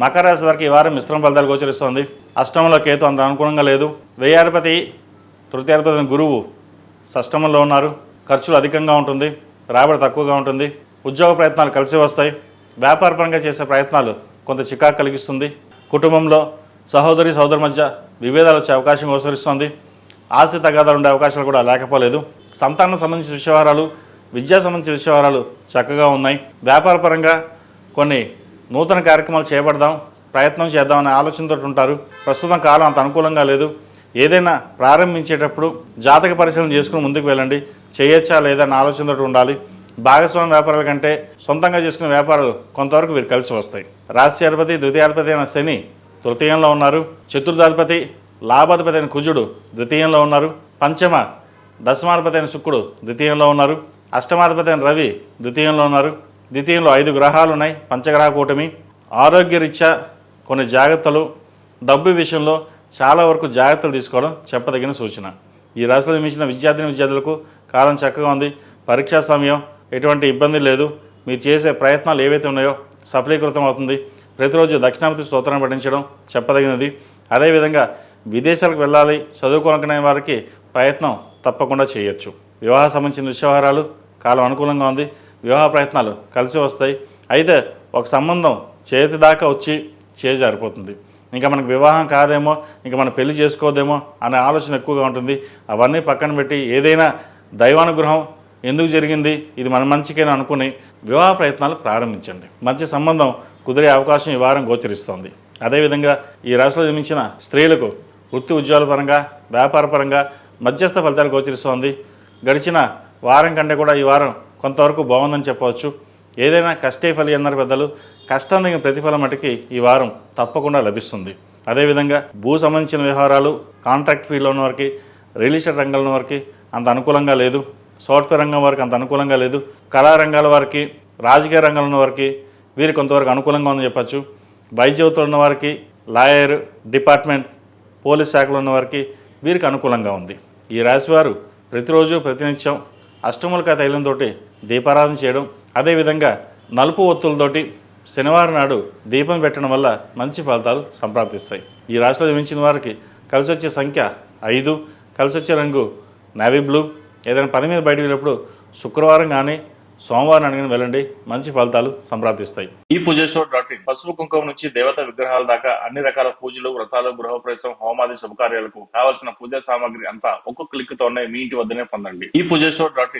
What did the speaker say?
మకర రాశి వారికి ఈ వారం మిశ్రమ ఫలితాలు గోచరిస్తోంది. అష్టమంలో కేతు అంత అనుకూలంగా లేదు. వ్యయాధిపతి తృతీయాధిపతి గురువు షష్టమంలో ఉన్నారు. ఖర్చులు అధికంగా ఉంటుంది, రాబడి తక్కువగా ఉంటుంది. ఉద్యోగ ప్రయత్నాలు కలిసి వస్తాయి. వ్యాపారపరంగా చేసే ప్రయత్నాలు కొంత చికాకు కలిగిస్తుంది. కుటుంబంలో సహోదరి సోదరు మధ్య విభేదాలు వచ్చే అవకాశం గోచరిస్తోంది. ఆస్తి తగాదాలు ఉండే అవకాశాలు కూడా లేకపోలేదు. సంతానం సంబంధించిన విషయవహారాలు, విద్యా సంబంధించిన విషయవహారాలు చక్కగా ఉన్నాయి. వ్యాపారపరంగా కొన్ని నూతన కార్యక్రమాలు చేపడదాం, ప్రయత్నం చేద్దామనే ఆలోచనతో ఉంటారు. ప్రస్తుతం కాలం అంత అనుకూలంగా లేదు. ఏదైనా ప్రారంభించేటప్పుడు జాతక పరిశీలన చేసుకుని ముందుకు వెళ్ళండి. చేయొచ్చా లేదా అన్న ఆలోచనతో ఉండాలి. భాగస్వామ్య వ్యాపారాల కంటే సొంతంగా చేసుకునే వ్యాపారాలు కొంతవరకు వీరు కలిసి వస్తాయి. రాశ్యాధిపతి ద్వితీయాధిపతి అయిన శని తృతీయంలో ఉన్నారు. చతుర్థాధిపతి లాభాధిపతి అయిన కుజుడు ద్వితీయంలో ఉన్నారు. పంచమ దశమాధిపతి అయిన శుక్రుడు ద్వితీయంలో ఉన్నారు. అష్టమాధిపతి అయిన రవి ద్వితీయంలో ఉన్నారు. ద్వితీయంలో 5 గ్రహాలు ఉన్నాయి. పంచగ్రహ కూటమి. ఆరోగ్యరీత్యా కొన్ని జాగ్రత్తలు, డబ్బు విషయంలో చాలా వరకు జాగ్రత్తలు తీసుకోవడం చెప్పదగిన సూచన. ఈ రాశిలో జన్మించిన విద్యార్థులకు కాలం చక్కగా ఉంది. పరీక్షా సమయం, ఎటువంటి ఇబ్బంది లేదు. మీరు చేసే ప్రయత్నాలు ఏవైతే ఉన్నాయో సఫలీకృతం అవుతుంది. ప్రతిరోజు దక్షిణామూర్తి స్తోత్రాన్ని పఠించడం చెప్పదగినది. అదేవిధంగా విదేశాలకు వెళ్ళాలి చదువుకోనుకునే వారికి ప్రయత్నం తప్పకుండా చేయొచ్చు. వివాహ సంబంధించిన విషయవహారాలు కాలం అనుకూలంగా ఉంది. వివాహ ప్రయత్నాలు కలిసి వస్తాయి. అయితే ఒక సంబంధం చేతి దాకా వచ్చి చేజారిపోతుంది. ఇంకా మనకు వివాహం కాదేమో, ఇంకా మనం పెళ్లి చేసుకోదేమో అనే ఆలోచన ఎక్కువగా ఉంటుంది. అవన్నీ పక్కన పెట్టి ఏదైనా దైవానుగ్రహం ఎందుకు జరిగింది, ఇది మన మంచికేనా అనుకుని వివాహ ప్రయత్నాలు ప్రారంభించండి. మంచి సంబంధం కుదిరే అవకాశం ఈ వారం గోచరిస్తోంది. అదేవిధంగా ఈ రాశిలో జన్మించిన స్త్రీలకు వృత్తి ఉద్యోగాల పరంగా, వ్యాపార పరంగా మధ్యస్థ ఫలితాలు గోచరిస్తోంది. గడిచిన వారం కంటే కూడా ఈ వారం కొంతవరకు బాగుందని చెప్పవచ్చు. ఏదైనా కష్టే ఫలి అన్నారు పెద్దలు. కష్టం తగిన ప్రతిఫలం మటుకి ఈ వారం తప్పకుండా లభిస్తుంది. అదేవిధంగా భూ సంబంధించిన వ్యవహారాలు, కాంట్రాక్ట్ ఫీల్డ్లో ఉన్న వారికి, రియల్ ఎస్టేట్ రంగంలో ఉన్న వారికి అంత అనుకూలంగా లేదు. సాఫ్ట్వేర్ రంగం వారికి అంత అనుకూలంగా లేదు. కళారంగాల వారికి, రాజకీయ రంగంలో ఉన్న వారికి వీరికి కొంతవరకు అనుకూలంగా ఉందని చెప్పచ్చు. వైద్యులతో ఉన్న వారికి, లాయర్, డిపార్ట్మెంట్, పోలీస్ శాఖలో ఉన్న వారికి వీరికి అనుకూలంగా ఉంది. ఈ రాశివారు ప్రతిరోజు ప్రతినిత్యం అష్టములక తైలంతో దీపారాధన చేయడం, అదేవిధంగా నలుపు ఒత్తులతోటి శనివారం నాడు దీపం పెట్టడం వల్ల మంచి ఫలితాలు సంప్రాప్తిస్తాయి. ఈ రాశిలో జన్మించిన వారికి కలిసి వచ్చే సంఖ్య 5, కలిసి వచ్చే రంగు నేవీ బ్లూ. ఏదైనా పని మీద బయటకు వెళ్ళినప్పుడు శుక్రవారం కానీ సోమవారం అడిగిన వెళ్ళండి, మంచి ఫలితాలు సంప్రాప్తిస్తాయి. ఈ పూజస్టోర్.in పసుపు కుంకుమ నుంచి దేవతా విగ్రహాల దాకా అన్ని రకాల పూజలు, వ్రతాలు, గృహప్రవేశం, హోమాది శుభకార్యాలకు కావాల్సిన పూజా సామాగ్రి అంతా ఒక్కొక్క క్లిక్ తోనే మీ ఇంటి వద్దనే పొందండి. ఈ పూజస్టోర్.in